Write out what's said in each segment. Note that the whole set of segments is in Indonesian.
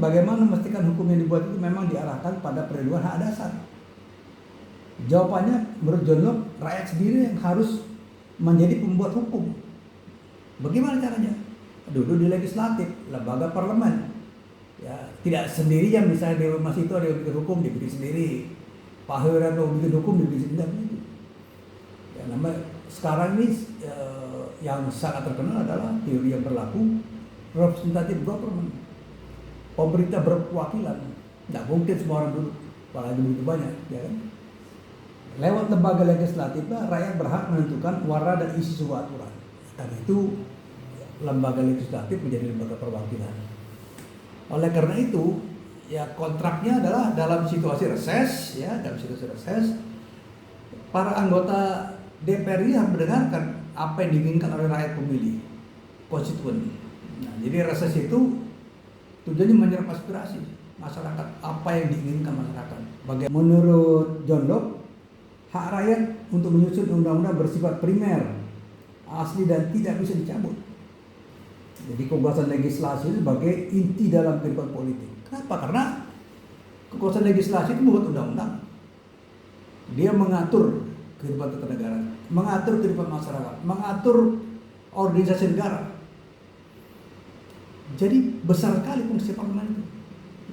bagaimana memastikan hukum yang dibuat itu memang diarahkan pada perlindungan hak dasar? Jawabannya menurut John Locke, rakyat sendiri yang harus menjadi pembuat hukum. Bagaimana caranya? Duduk di legislatif, lembaga parlemen. Ya, tidak sendirian, misalnya di rumah situ ada yang bikin hukum, dibikin sendiri. Pak Wiranto bikin hukum, dibikin sendiri. Ya, namanya sekarang ini yang sangat terkenal adalah teori yang berlaku representative government. Pemerintah berkewakilan. Tidak mungkin semua orang duduk, apalagi begitu banyak, ya kan? Lewat lembaga legislatif, rakyat berhak menentukan warna dan isi sebuah aturan. Dan itu lembaga legislatif menjadi lembaga perwakilan. Oleh karena itu, ya kontraknya adalah dalam situasi reses, ya dalam situasi reses, para anggota DPR ini harus mendengarkan apa yang diinginkan oleh rakyat pemilih, konstituen. Nah, jadi reses itu tujuannya menyerap aspirasi masyarakat, apa yang diinginkan masyarakat. Menurut John Locke, hak rakyat untuk menyusun undang-undang bersifat primer, asli dan tidak bisa dicabut. Jadi kekuasaan legislasi itu sebagai inti dalam kehidupan politik. Kenapa? Karena kekuasaan legislasi itu membuat undang-undang. Dia mengatur kehidupan ketatanegaraan, mengatur kehidupan masyarakat, mengatur organisasi negara. Jadi besar sekali fungsi parlemen itu,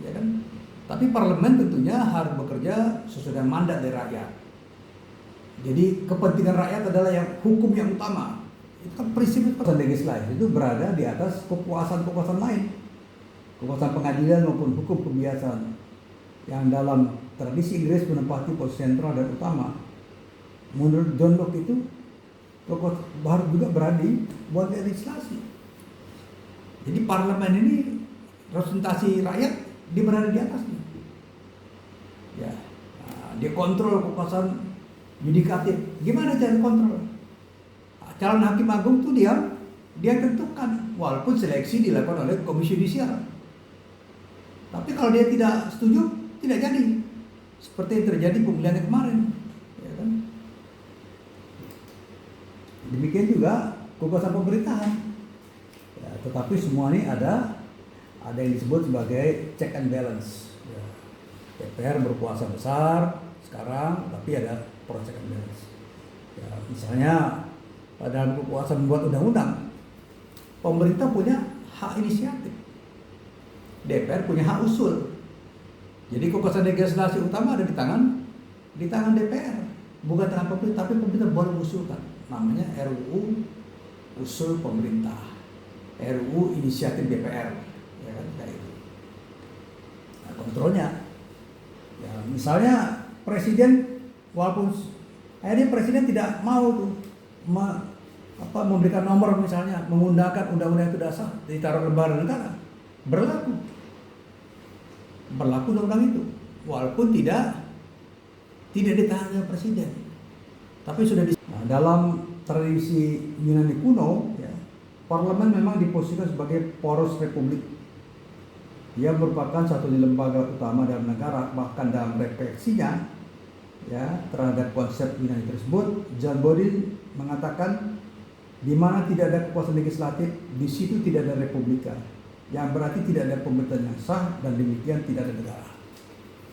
ya kan? Tapi parlemen tentunya harus bekerja sesuai dengan mandat dari rakyat. Jadi kepentingan rakyat adalah yang hukum yang utama. Itu kan prinsip kekuasaan legislatif itu berada di atas kekuasaan-kekuasaan lain, kekuasaan pengadilan maupun hukum kebiasaan yang dalam tradisi Inggris menempati posisi sentral dan utama. Menurut John Locke itu harus juga berada di buat legislasi. Jadi parlemen ini representasi rakyat, dia berada di atasnya. Ya, dia kontrol kekuasaan yudikatif. Gimana cara kontrol? Calon hakim agung itu dia tentukan, walaupun seleksi dilakukan oleh komisi yudisial. Tapi kalau dia tidak setuju, tidak jadi. Seperti yang terjadi pemilihan yang kemarin, ya kan? Demikian juga kekuasaan pemerintahan. Ya, tetapi semua ini ada yang disebut sebagai check and balance. Ya, DPR berkuasa besar sekarang, tapi ada pro check and balance. Ya, misalnya dalam kekuasaan membuat undang-undang, pemerintah punya hak inisiatif, DPR punya hak usul. Jadi kekuasaan legislasi utama ada di tangan DPR, bukan tangan pemerintah, tapi pemerintah boleh mengusulkan. Namanya RUU usul pemerintah, RUU inisiatif DPR, ya kan, kayak itu. Nah, kontrolnya, ya misalnya presiden, walaupun akhirnya presiden tidak mau tuh memberikan nomor, misalnya mengundangkan undang-undang itu dasar ditaruh lembaga negara, berlaku undang-undang itu, walaupun tidak ditangani presiden, tapi sudah dalam tradisi Yunani kuno, ya, parlemen memang diposisikan sebagai poros republik. Dia merupakan satu lembaga utama dalam negara, bahkan dalam refleksinya, ya, terhadap konsep Yunani tersebut, John Bodin mengatakan di mana tidak ada kekuasaan legislatif, di situ tidak ada republika, yang berarti tidak ada pemerintahan yang sah, dan demikian tidak ada negara.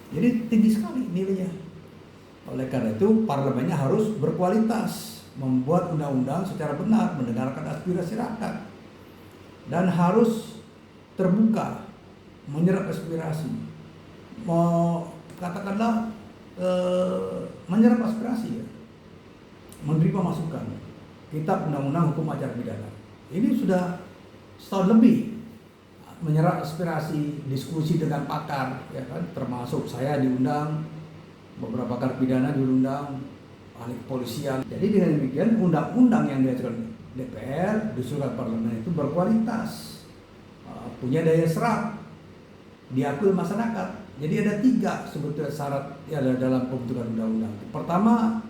Jadi tinggi sekali nilainya. Oleh karena itu parlemennya harus berkualitas, membuat undang-undang secara benar, mendengarkan aspirasi rakyat, dan harus terbuka, menyerap aspirasi, katakanlah menyerap aspirasi, ya, menerima masukan. Kitab Undang-Undang Hukum Acara Pidana ini sudah setahun lebih menyerap aspirasi, diskusi dengan pakar, ya kan, termasuk saya diundang, beberapa pakar pidana diundang, ahli kepolisian. Jadi dengan demikian undang-undang yang diajukan DPR, diusulkan parlemen itu berkualitas, punya daya serap, diakui masyarakat. Jadi ada 3 sebetulnya syarat ya dalam pembentukan undang-undang. Pertama,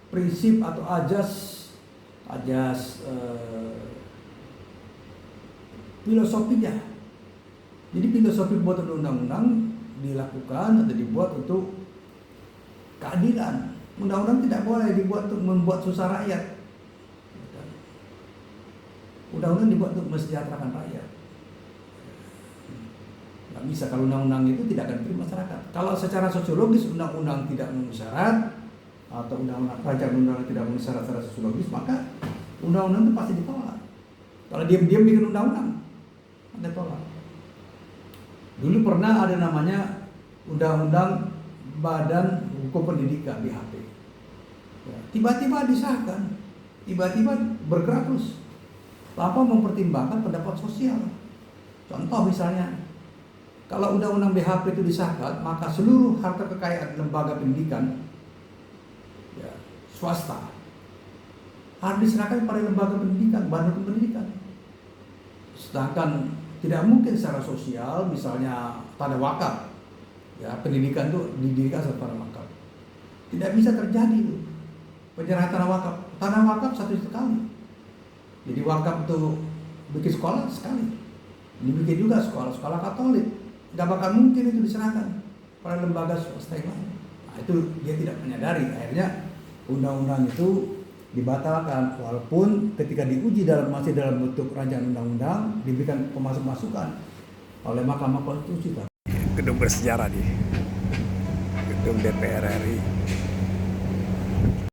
prinsip atau ajas filosofinya. Jadi filosofi pembuatan undang-undang dilakukan atau dibuat untuk keadilan. Undang-undang tidak boleh dibuat untuk membuat susah rakyat. Undang-undang dibuat untuk mesejahterakan rakyat. Nggak bisa, kalau undang-undang itu tidak akan diterima masyarakat. Kalau secara sosiologis undang-undang tidak memenuhi syarat atau rancangan undang-undang tidak memenuhi syarat secara sosiologis, maka undang-undang itu pasti ditolak. Kalau diam-diam bikin undang-undang, ada tolak. Dulu pernah ada namanya Undang-Undang Badan Hukum Pendidikan BHP. Ya, tiba-tiba disahkan, tiba-tiba bergerak terus tanpa mempertimbangkan pendapat sosial. Contoh misalnya, kalau undang-undang BHP itu disahkan, maka seluruh harta kekayaan lembaga pendidikan ya, swasta harus diserahkan pada lembaga pendidikan, badan hukum pendidikan. Sedangkan tidak mungkin secara sosial, misalnya tanah wakaf, ya pendidikan itu didirikan secara tanah wakaf. Tidak bisa terjadi itu penyerahan tanah wakaf. Tanah wakaf satu sekali. Jadi wakaf itu bikin sekolah sekali. Dibikin juga sekolah Katolik. Tidak bakal mungkin itu diserahkan pada lembaga swasta yang lain. Nah, itu dia tidak menyadari. Akhirnya undang-undang itu dibatalkan, walaupun ketika diuji masih dalam bentuk rancangan undang-undang diberikan masukan oleh Mahkamah Konstitusi. Gedung bersejarah di gedung DPR RI.